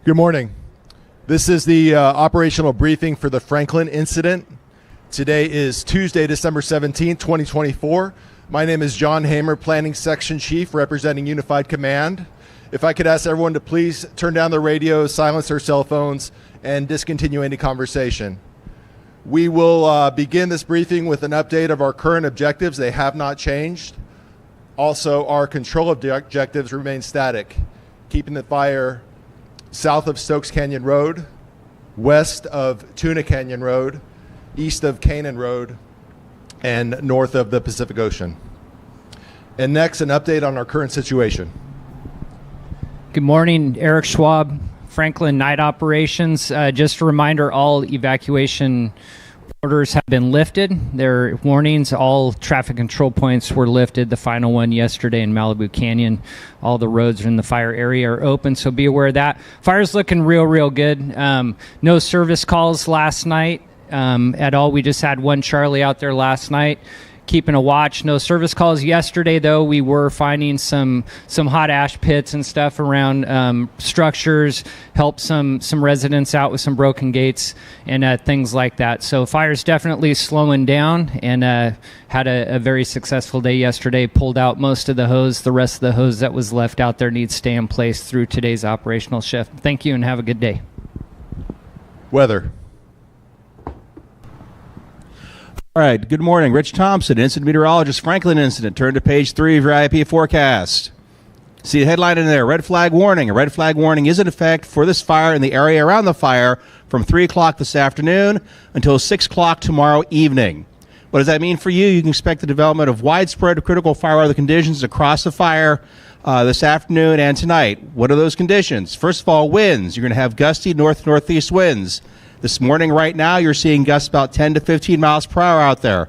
Good morning. This is the operational briefing for the Franklin incident. Today is Tuesday, December 17, 2024. My name is John Hamer, Planning Section Chief representing Unified Command. If I could ask everyone to please turn down their radios, silence their cell phones, and discontinue any conversation. We will begin this briefing with an update of our current objectives. They have not changed. Also, our control objectives remain static, keeping the fire south of Stokes Canyon Road, west of Tuna Canyon Road, east of Canaan Road, and north of the Pacific Ocean. And next, an update on our current situation. Good morning, Eric Schwab, Franklin Night Operations. Just a reminder, all evacuation orders have been lifted. Their warnings, all traffic control points were lifted. The final one yesterday in Malibu Canyon. All the roads in the fire area are open, so be aware of that. Fire's looking real good. No service calls last night at all. We just had one Charlie out there last night, keeping a watch. No service calls yesterday, though. We were finding some hot ash pits and stuff around structures, helped some residents out with some broken gates and things like that. So fire's definitely slowing down, and had a very successful day yesterday. Pulled out most of the hose. The rest of the hose that was left out there needs to stay in place through today's operational shift. Thank you and have a good day. Weather. All right, good morning. Rich Thompson, incident meteorologist, Franklin incident. Turn to page 3 of your IAP forecast. See a headline in there, red flag warning. A red flag warning is in effect for this fire in the area around the fire from 3 o'clock this afternoon until 6 o'clock tomorrow evening. What does that mean for you? You can expect the development of widespread critical fire weather conditions across the fire this afternoon and tonight. What are those conditions? First of all, winds. You're going to have gusty north-northeast winds. This morning, right now, you're seeing gusts about 10 to 15 miles per hour out there.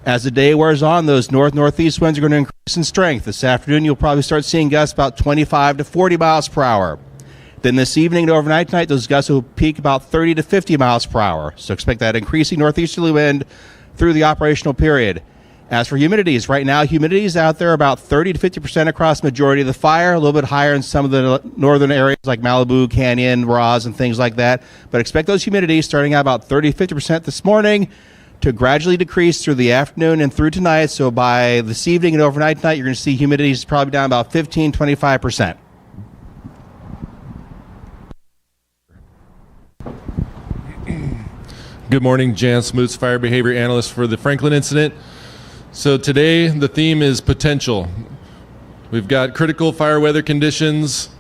As the day wears on, those north-northeast winds are going to increase in strength. This afternoon, you'll probably start seeing gusts about 25 to 40 miles per hour. Then this evening and overnight tonight, those gusts will peak about 30 to 50 miles per hour. So expect that increasing northeasterly wind through the operational period. As for humidities, right now, humidity is out there about 30 to 50% across the majority of the fire, a little bit higher in some of the northern areas like Malibu, Canyon, Ross, and things like that. But expect those humidities starting at about 30 to 50% this morning to gradually decrease through the afternoon and through tonight. So by this evening and overnight tonight, you're going to see humidities probably down about 15, 25%. Good morning, Jan Smoots, Fire Behavior Analyst for the Franklin incident. So today the theme is potential. We've got critical fire weather conditions,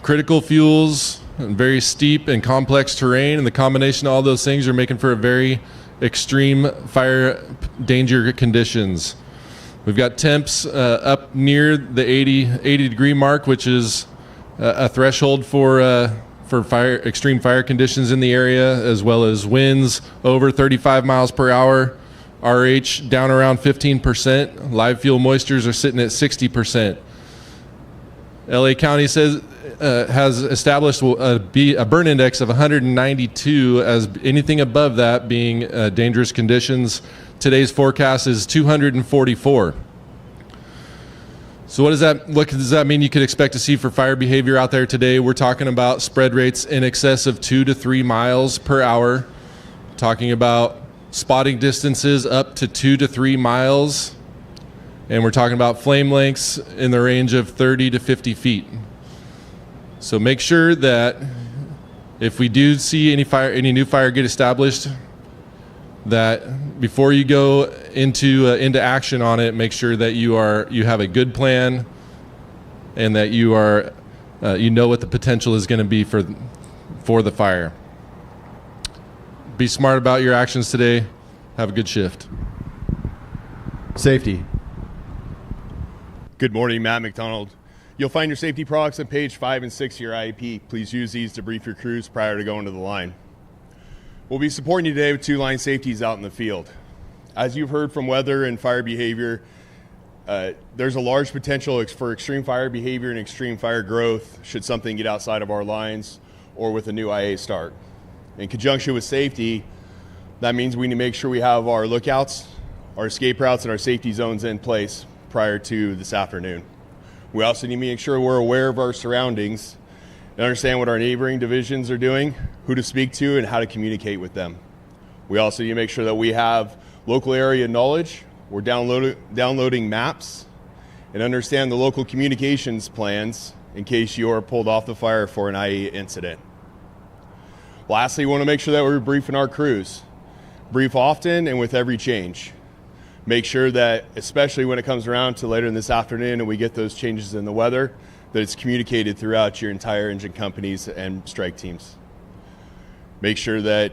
critical fuels, and very steep and complex terrain, and the combination of all those things are making for a very extreme fire danger conditions. We've got temps up near the 80 degree mark, which is a threshold for extreme fire conditions in the area, as well as winds over 35 miles per hour. RH down around 15%. Live fuel moistures are sitting at 60%. LA County has established a burn index of 192, as anything above that being dangerous conditions. Today's forecast is 244. So what does that mean you could expect to see for fire behavior out there today? We're talking about spread rates in excess of 2 to 3 miles per hour. Talking about spotting distances up to 2 to 3 miles, and we're talking about flame lengths in the range of 30 to 50 feet. So make sure that if we do see any new fire get established, that before you go into action on it, make sure that you have a good plan, and that you know what the potential is going to be for the fire. Be smart about your actions today. Have a good shift. Safety. Good morning, Matt McDonald. You'll find your safety products on page 5 and 6 of your IEP. Please use these to brief your crews prior to going to the line. We'll be supporting you today with 2 line safeties out in the field. As you've heard from weather and fire behavior, there's a large potential for extreme fire behavior and extreme fire growth should something get outside of our lines or with a new IA start. In conjunction with safety, that means we need to make sure we have our lookouts, our escape routes, and our safety zones in place prior to this afternoon. We also need to make sure we're aware of our surroundings and understand what our neighboring divisions are doing, who to speak to, and how to communicate with them. We also need to make sure that we have local area knowledge. We're downloading maps and understand the local communications plans in case you are pulled off the fire for an IE incident. Lastly, we want to make sure that we're briefing our crews. Brief often and with every change. Make sure that, especially when it comes around to later in this afternoon and we get those changes in the weather, that it's communicated throughout your entire engine companies and strike teams. Make sure that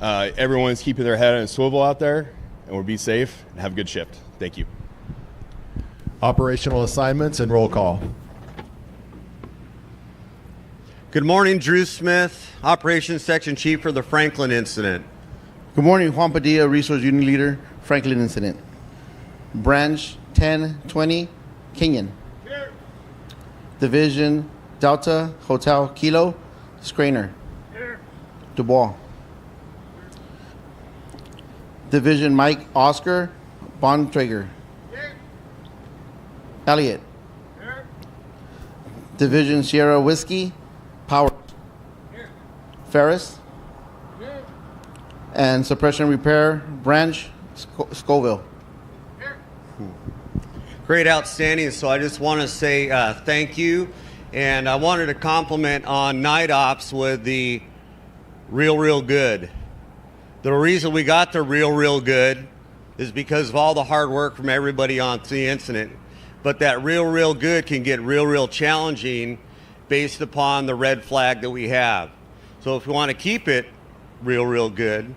everyone's keeping their head on a swivel out there, and we'll be safe and have a good shift. Thank you. Operational assignments and roll call. Good morning, Drew Smith, Operations Section Chief for the Franklin Incident. Good morning, Juan Padilla, Resource Unit Leader, Franklin Incident. Branch 1020, Kenyon. Here. Division Delta Hotel Kilo, Schreiner. Here. Dubois. Division Mike Oscar, Bontrager. Here. Elliott. Here. Division Sierra Whiskey, Power. Here. Ferris. Here. And Suppression Repair Branch, Scoville. Here. Great, outstanding. So I just want to say thank you. And I wanted to compliment on night ops with the real good. The reason we got the real good is because of all the hard work from everybody on the incident. But that real good can get real challenging based upon the red flag that we have. So if we want to keep it real good,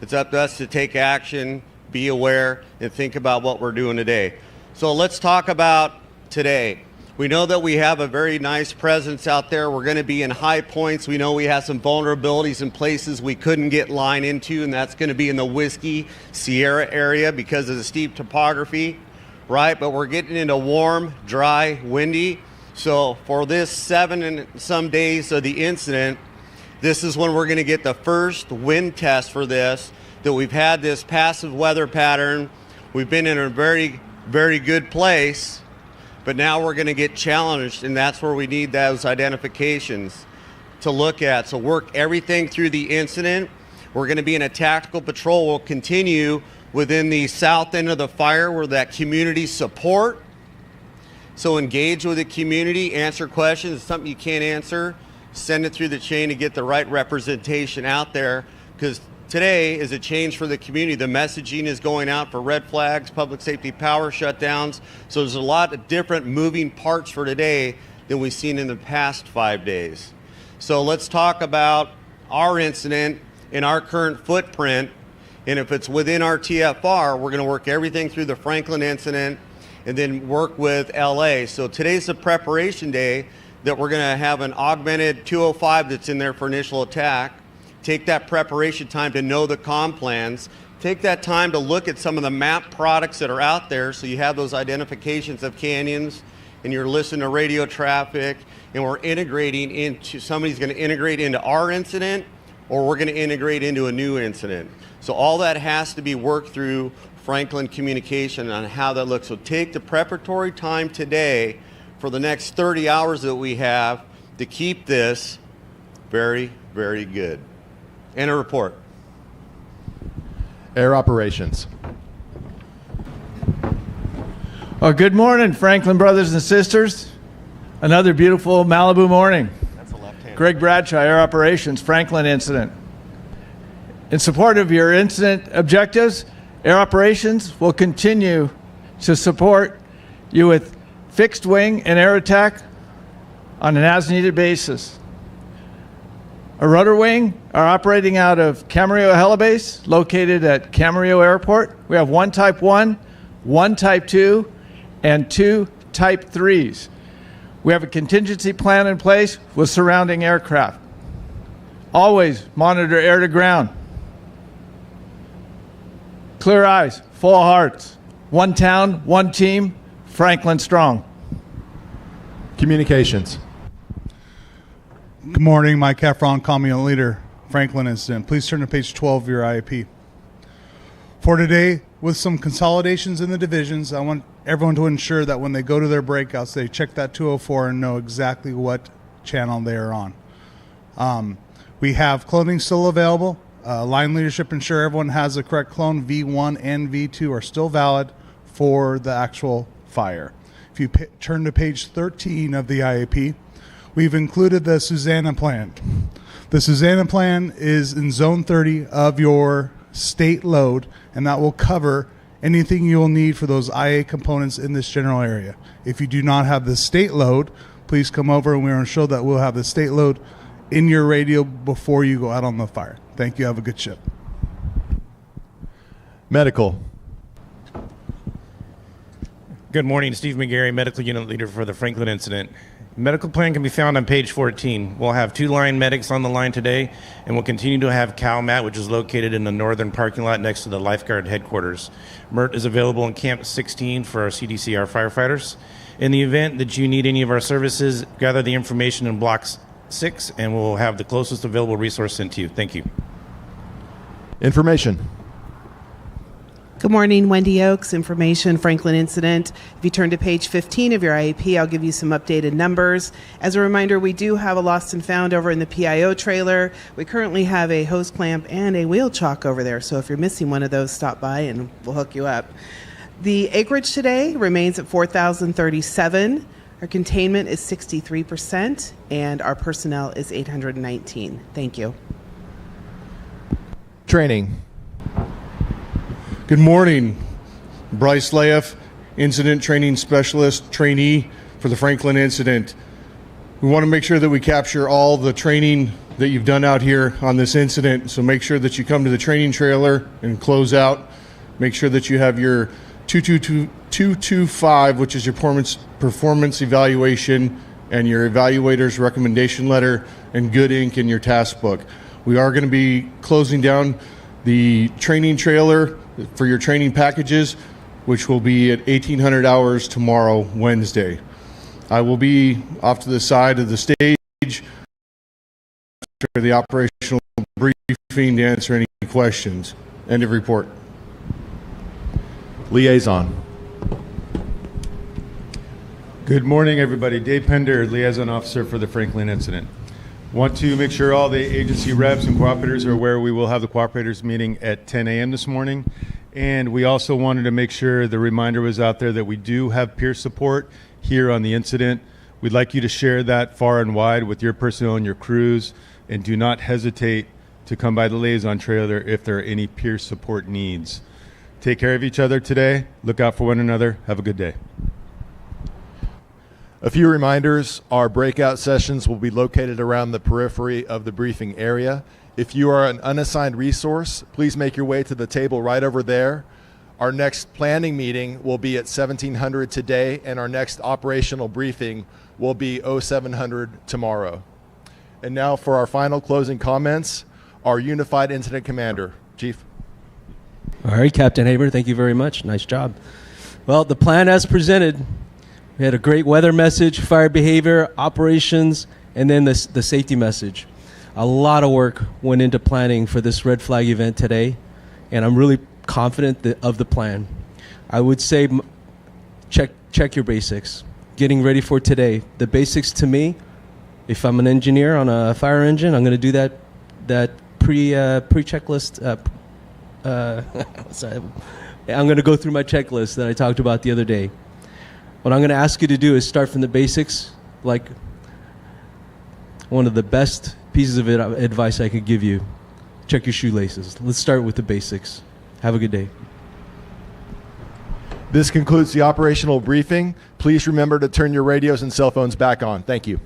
it's up to us to take action, be aware, and think about what we're doing today. So let's talk about today. We know that we have a very nice presence out there. We're going to be in high points. We know we have some vulnerabilities in places we couldn't get line into, and that's going to be in the Whiskey Sierra area because of the steep topography, right? But we're getting into warm, dry, windy. So for this 7 and some days of the incident, this is when we're going to get the first wind test for this, that we've had this passive weather pattern. We've been in a very good place. But now we're going to get challenged, and that's where we need those identifications to look at. So work everything through the incident. We're going to be in a tactical patrol. We'll continue within the south end of the fire where that community support. So engage with the community, answer questions. If something you can't answer, send it through the chain to get the right representation out there, because today is a change for the community. The messaging is going out for red flags, public safety power shutdowns. So there's a lot of different moving parts for today than we've seen in the past 5 days. So let's talk about our incident in our current footprint. And if it's within our TFR, we're going to work everything through the Franklin incident and then work with LA. So today's the preparation day that we're going to have an augmented 205 that's in there for initial attack. Take that preparation time to know the comm plans. Take that time to look at some of the map products that are out there so you have those identifications of canyons and you're listening to radio traffic, and we're integrating into, somebody's going to integrate into our incident or we're going to integrate into a new incident. So all that has to be worked through Franklin communication on how that looks. So take the preparatory time today for the next 30 hours that we have to keep this very good. And a report. Air operations. Well, good morning, Franklin brothers and sisters. Another beautiful Malibu morning. That's a left-hand. Greg Bradshaw, Air Operations, Franklin Incident. In support of your incident objectives, Air Operations will continue to support you with fixed wing and air attack on an as-needed basis. A rudder wing are operating out of Camarillo Helibase, located at Camarillo Airport. We have one Type 1, one Type 2, and 2 Type 3s. We have a contingency plan in place with surrounding aircraft. Always monitor air to ground. Clear eyes, full hearts. One town, one team, Franklin strong. Communications. Good morning, Mike Efron, Command Leader, Franklin Incident. Please turn to page 12 of your IAP. For today, with some consolidations in the divisions, I want everyone to ensure that when they go to their breakouts, they check that 204 and know exactly what channel they are on. We have clothing still available. Line leadership ensure everyone has the correct clone. V1 and V2 are still valid for the actual fire. If you turn to page 13 of the IAP, we've included the Susanna plan. The Susanna plan is in zone 30 of your state load, and that will cover anything you will need for those IA components in this general area. If you do not have the state load, please come over and we're going to show that we'll have the state load in your radio before you go out on the fire. Thank you. Have a good shift. Medical. Good morning, Steve McGarry, Medical Unit Leader for the Franklin incident. Medical plan can be found on page 14. We'll have 2 line medics on the line today, and we'll continue to have CalMat, which is located in the northern parking lot next to the lifeguard headquarters. MERT is available in Camp 16 for our CDCR firefighters. In the event that you need any of our services, gather the information in blocks 6, and we'll have the closest available resource sent to you. Thank you. Information. Good morning, Wendy Oakes, Information, Franklin Incident. If you turn to page 15 of your IAP, I'll give you some updated numbers. As a reminder, we do have a lost and found over in the PIO trailer. We currently have a hose clamp and a wheel chock over there, so if you're missing one of those, stop by and we'll hook you up. The acreage today remains at 4,037. Our containment is 63%, and our personnel is 819. Thank you. Training. Good morning. Bryce Laef, Incident Training Specialist, trainee for the Franklin incident. We want to make sure that we capture all the training that you've done out here on this incident, so make sure that you come to the training trailer and close out. Make sure that you have your 225, which is your performance evaluation, and your evaluator's recommendation letter, and good ink in your task book. We are going to be closing down the training trailer for your training packages, which will be at 1800 hours tomorrow, Wednesday. I will be off to the side of the stage for the operational briefing to answer any questions. End of report. Liaison. Good morning, everybody. Dave Pender, Liaison Officer for the Franklin incident. Want to make sure all the agency reps and cooperators are aware we will have the cooperators meeting at 10 a.m. this morning. And we also wanted to make sure the reminder was out there that we do have peer support here on the incident. We'd like you to share that far and wide with your personnel and your crews, and do not hesitate to come by the liaison trailer if there are any peer support needs. Take care of each other today. Look out for one another. Have a good day. A few reminders, our breakout sessions will be located around the periphery of the briefing area. If you are an unassigned resource, please make your way to the table right over there. Our next planning meeting will be at 1700 today, and our next operational briefing will be 0700 tomorrow. And now for our final closing comments, our Unified Incident Commander. Chief. All right, Captain Haber, thank you very much. Nice job. Well, the plan as presented, we had a great weather message, fire behavior, operations, and then the safety message. A lot of work went into planning for this red flag event today, and I'm really confident of the plan. I would say check your basics. Getting ready for today. The basics to me, if I'm an engineer on a fire engine, I'm going to do that pre-checklist. I'm going to go through my checklist that I talked about the other day. What I'm going to ask you to do is start from the basics. Like, one of the best pieces of advice I could give you, check your shoelaces. Let's start with the basics. Have a good day. This concludes the operational briefing. Please remember to turn your radios and cell phones back on. Thank you.